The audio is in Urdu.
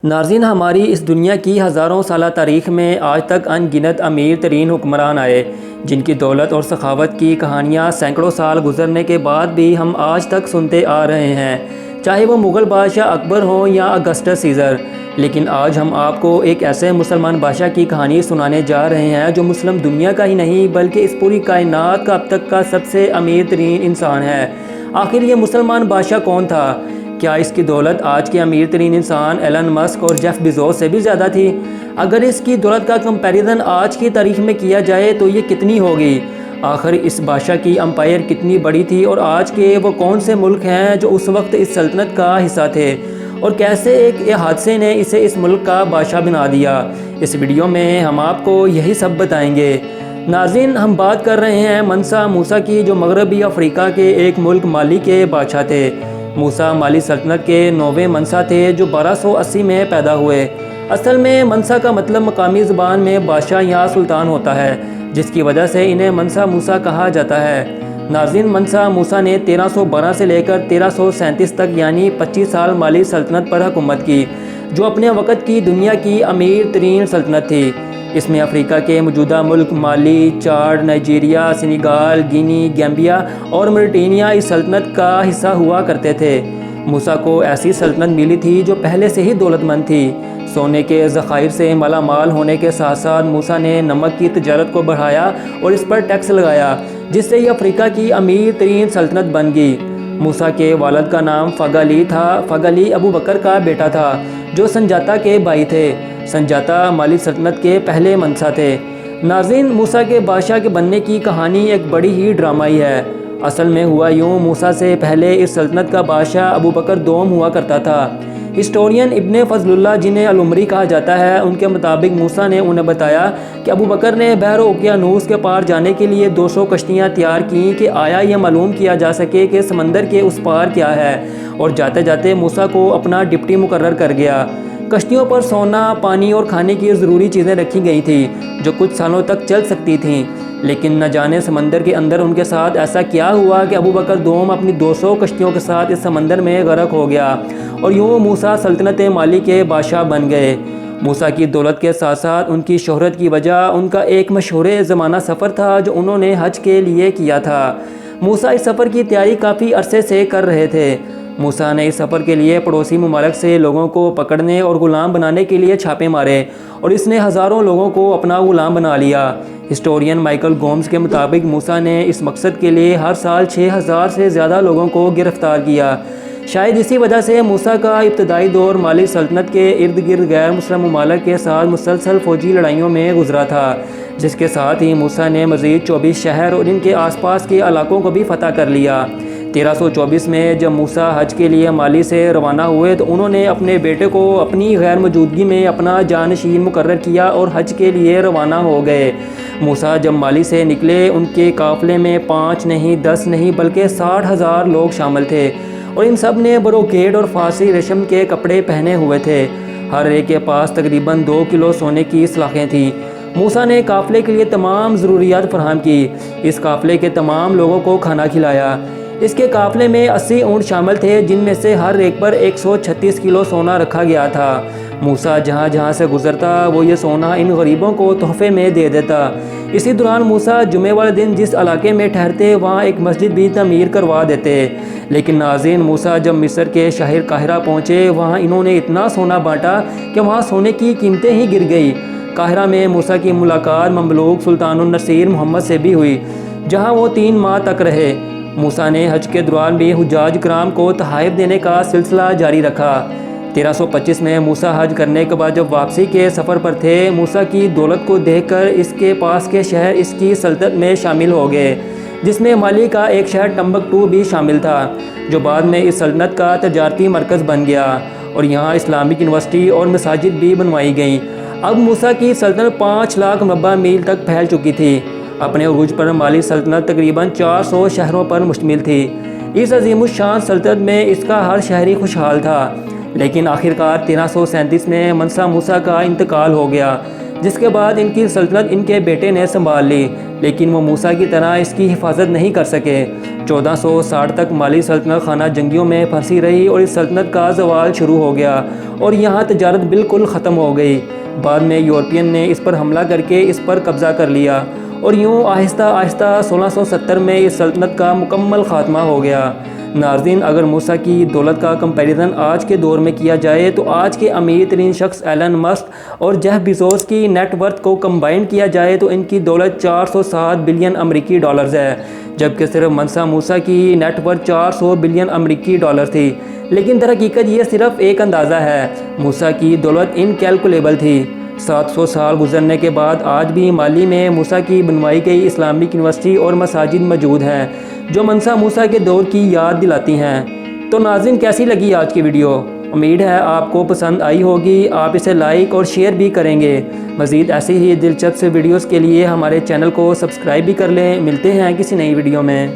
ناظرین، ہماری اس دنیا کی ہزاروں سالہ تاریخ میں آج تک ان گنت امیر ترین حکمران آئے جن کی دولت اور سخاوت کی کہانیاں سینکڑوں سال گزرنے کے بعد بھی ہم آج تک سنتے آ رہے ہیں، چاہے وہ مغل بادشاہ اکبر ہوں یا اگسٹس سیزر۔ لیکن آج ہم آپ کو ایک ایسے مسلمان بادشاہ کی کہانی سنانے جا رہے ہیں جو مسلم دنیا کا ہی نہیں بلکہ اس پوری کائنات کا اب تک کا سب سے امیر ترین انسان ہے۔ آخر یہ مسلمان بادشاہ کون تھا؟ کیا اس کی دولت آج کے امیر ترین انسان ایلن مسک اور جیف بیزوس سے بھی زیادہ تھی؟ اگر اس کی دولت کا کمپیریزن آج کی تاریخ میں کیا جائے تو یہ کتنی ہوگی؟ آخر اس بادشاہ کی امپائر کتنی بڑی تھی اور آج کے وہ کون سے ملک ہیں جو اس وقت اس سلطنت کا حصہ تھے، اور کیسے ایک حادثے نے اسے اس ملک کا بادشاہ بنا دیا؟ اس ویڈیو میں ہم آپ کو یہی سب بتائیں گے۔ ناظرین، ہم بات کر رہے ہیں منسا موسیٰ کی، جو مغربی افریقہ کے ایک ملک مالی کے بادشاہ تھے۔ موسیٰ مالی سلطنت کے 9ویں منسا تھے جو 1280 میں پیدا ہوئے۔ اصل میں منسا کا مطلب مقامی زبان میں بادشاہ یا سلطان ہوتا ہے، جس کی وجہ سے انہیں منسا موسیٰ کہا جاتا ہے۔ ناظرین، منسا موسیٰ نے 1312 سے لے کر 1337 تک یعنی 25 سال مالی سلطنت پر حکومت کی، جو اپنے وقت کی دنیا کی امیر ترین سلطنت تھی۔ اس میں افریقہ کے موجودہ ملک مالی، چاڈ، نائجیریا، سینیگال، گینی، گیمبیا اور موریٹینیا اس سلطنت کا حصہ ہوا کرتے تھے۔ موسیٰ کو ایسی سلطنت ملی تھی جو پہلے سے ہی دولت مند تھی۔ سونے کے ذخائر سے مالا مال ہونے کے ساتھ ساتھ موسیٰ نے نمک کی تجارت کو بڑھایا اور اس پر ٹیکس لگایا، جس سے یہ افریقہ کی امیر ترین سلطنت بن گئی۔ موسیٰ کے والد کا نام فگالی تھا۔ فگالی ابو بکر کا بیٹا تھا جو سنجاتا کے بھائی تھے۔ سنجاتا مالی سلطنت کے پہلے منسا تھے۔ ناظرین، موسیٰ کے بادشاہ کے بننے کی کہانی ایک بڑی ہی ڈرامائی ہے۔ اصل میں ہوا یوں، موسیٰ سے پہلے اس سلطنت کا بادشاہ ابو بکر دوم ہوا کرتا تھا۔ ہسٹورین ابن فضل اللہ، جنہیں العمری کہا جاتا ہے، ان کے مطابق موسیٰ نے انہیں بتایا کہ ابو بکر نے بحر اوقیانوس کے پار جانے کے لیے 200 کشتیاں تیار کیں کہ آیا یہ معلوم کیا جا سکے کہ سمندر کے اس پار کیا ہے، اور جاتے جاتے موسیٰ کو اپنا ڈپٹی مقرر کر گیا۔ کشتیوں پر سونا، پانی اور کھانے کی ضروری چیزیں رکھی گئی تھیں جو کچھ سالوں تک چل سکتی تھیں، لیکن نہ جانے سمندر کے اندر ان کے ساتھ ایسا کیا ہوا کہ ابو بکر دوم اپنی 200 کشتیوں کے ساتھ اس سمندر میں غرق ہو گیا، اور یوں موسیٰ سلطنت مالی کے بادشاہ بن گئے۔ موسیٰ کی دولت کے ساتھ ساتھ ان کی شہرت کی وجہ ان کا ایک مشہور زمانہ سفر تھا جو انہوں نے حج کے لیے کیا تھا۔ موسیٰ اس سفر کی تیاری کافی عرصے سے کر رہے تھے۔ موسیٰ نے اس سفر کے لیے پڑوسی ممالک سے لوگوں کو پکڑنے اور غلام بنانے کے لیے چھاپے مارے، اور اس نے ہزاروں لوگوں کو اپنا غلام بنا لیا۔ ہسٹورین مائیکل گومز کے مطابق موسیٰ نے اس مقصد کے لیے ہر سال 6000 سے زیادہ لوگوں کو گرفتار کیا۔ شاید اسی وجہ سے موسیٰ کا ابتدائی دور مالی سلطنت کے ارد گرد غیر مسلم ممالک کے ساتھ مسلسل فوجی لڑائیوں میں گزرا تھا، جس کے ساتھ ہی موسیٰ نے مزید 24 شہر اور ان کے آس پاس کے علاقوں کو بھی فتح کر لیا۔ 1324 میں جب موسیٰ حج کے لیے مالی سے روانہ ہوئے تو انہوں نے اپنے بیٹے کو اپنی غیر موجودگی میں اپنا جانشین مقرر کیا اور حج کے لیے روانہ ہو گئے۔ موسیٰ جب مالی سے نکلے، ان کے قافلے میں 5 نہیں 10 نہیں بلکہ 60,000 لوگ شامل تھے، اور ان سب نے بروکیڈ اور فارسی ریشم کے کپڑے پہنے ہوئے تھے۔ ہر ایک کے پاس تقریباً 2 کلو سونے کی سلاخیں تھیں۔ موسیٰ نے قافلے کے لیے تمام ضروریات فراہم کی۔ اس قافلے کے تمام لوگوں کو کھانا کھلایا۔ اس کے قافلے میں 80 اونٹ شامل تھے، جن میں سے ہر ایک پر 136 کلو سونا رکھا گیا تھا۔ موسیٰ جہاں جہاں سے گزرتا وہ یہ سونا ان غریبوں کو تحفے میں دے دیتا۔ اسی دوران موسیٰ جمعے والے دن جس علاقے میں ٹھہرتے وہاں ایک مسجد بھی تعمیر کروا دیتے۔ لیکن ناظرین، موسیٰ جب مصر کے شہر قاہرہ پہنچے، وہاں انہوں نے اتنا سونا بانٹا کہ وہاں سونے کی قیمتیں ہی گر گئی۔ قاہرہ میں موسیٰ کی ملاقات مملوک سلطان النصیر محمد سے بھی ہوئی، جہاں وہ 3 ماہ تک رہے۔ موسیٰ نے حج کے دوران بھی حجاج کرام کو تحائف دینے کا سلسلہ جاری رکھا۔ 1325 میں موسیٰ حج کرنے کے بعد جب واپسی کے سفر پر تھے، موسیٰ کی دولت کو دیکھ کر اس کے پاس کے شہر اس کی سلطنت میں شامل ہو گئے، جس میں مالی کا ایک شہر ٹمبکٹو بھی شامل تھا، جو بعد میں اس سلطنت کا تجارتی مرکز بن گیا، اور یہاں اسلامک یونیورسٹی اور مساجد بھی بنوائی گئیں۔ اب موسیٰ کی سلطنت 5 لاکھ مربع میل تک پھیل چکی تھی۔ اپنے عروج پر مالی سلطنت تقریباً 400 شہروں پر مشتمل تھی۔ اس عظیم الشان سلطنت میں اس کا ہر شہری خوشحال تھا، لیکن آخرکار 1337 میں منسا موسیٰ کا انتقال ہو گیا۔ جس کے بعد ان کی سلطنت ان کے بیٹے نے سنبھال لی، لیکن وہ موسیٰ کی طرح اس کی حفاظت نہیں کر سکے۔ 1460 تک مالی سلطنت خانہ جنگیوں میں پھنسی رہی اور اس سلطنت کا زوال شروع ہو گیا اور یہاں تجارت بالکل ختم ہو گئی۔ بعد میں یورپین نے اس پر حملہ کر کے اس پر قبضہ کر لیا اور یوں آہستہ آہستہ 1670 میں اس سلطنت کا مکمل خاتمہ ہو گیا۔ ناظرین، اگر موسیٰ کی دولت کا کمپیریزن آج کے دور میں کیا جائے تو آج کے امیر ترین شخص ایلن مسک اور جیف بیزوس کی نیٹ ورتھ کو کمبائن کیا جائے تو ان کی دولت 407 بلین امریکی ڈالرز ہے، جبکہ صرف منسا موسیٰ کی نیٹ ورتھ 400 بلین امریکی ڈالر تھی۔ لیکن در حقیقت یہ صرف ایک اندازہ ہے، موسیٰ کی دولت انکیلکولیبل تھی۔ 700 سال گزرنے کے بعد آج بھی مالی میں موسیٰ کی بنوائی گئی اسلامک یونیورسٹی اور مساجد موجود ہیں جو منسا موسیٰ کے دور کی یاد دلاتی ہیں۔ تو ناظرین، کیسی لگی آج کی ویڈیو؟ امید ہے آپ کو پسند آئی ہوگی۔ آپ اسے لائک اور شیئر بھی کریں گے۔ مزید ایسی ہی دلچسپ ویڈیوز کے لیے ہمارے چینل کو سبسکرائب بھی کر لیں۔ ملتے ہیں کسی نئی ویڈیو میں۔